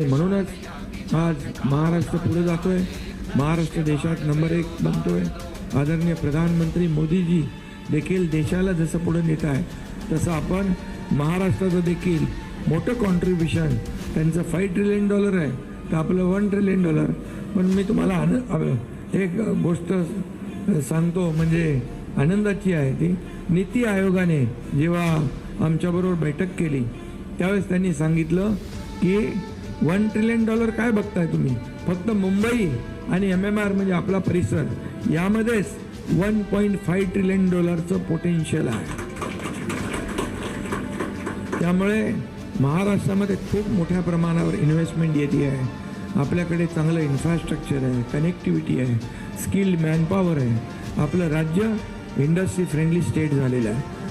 म्हणूनच आज महाराष्ट्र पुढे जातोय, महाराष्ट्र देशात नंबर 1 बनतोय. आदरणीय प्रधानमंत्री मोदीजी देखील देशाला जसं पुढे नेत आहे तसं आपण महाराष्ट्राचं देखील मोठं कॉन्ट्रीब्युशन, त्यांचं $5 ट्रिलियन आहे तर आपलं $1 ट्रिलियन. पण मी तुम्हाला एक गोष्ट सांगतो, म्हणजे आनंदाची आहे ती. नीती आयोगाने जेव्हा आमच्याबरोबर बैठक केली त्यावेळेस त्यांनी सांगितलं की $1 ट्रिलियन काय बघताय तुम्ही, फक्त मुंबई आणि MMR म्हणजे आपला परिसर यामध्येच $1.5 ट्रिलियन पोटेन्शियल आहे. त्यामुळे महाराष्ट्रामध्ये खूप मोठ्या प्रमाणावर इन्व्हेस्टमेंट येते आहे. आपल्याकडे चांगलं इन्फ्रास्ट्रक्चर आहे, कनेक्टिव्हिटी आहे, स्किल्ड मॅनपॉवर आहे. आपलं राज्य इंडस्ट्री फ्रेंडली स्टेट झालेलं आहे.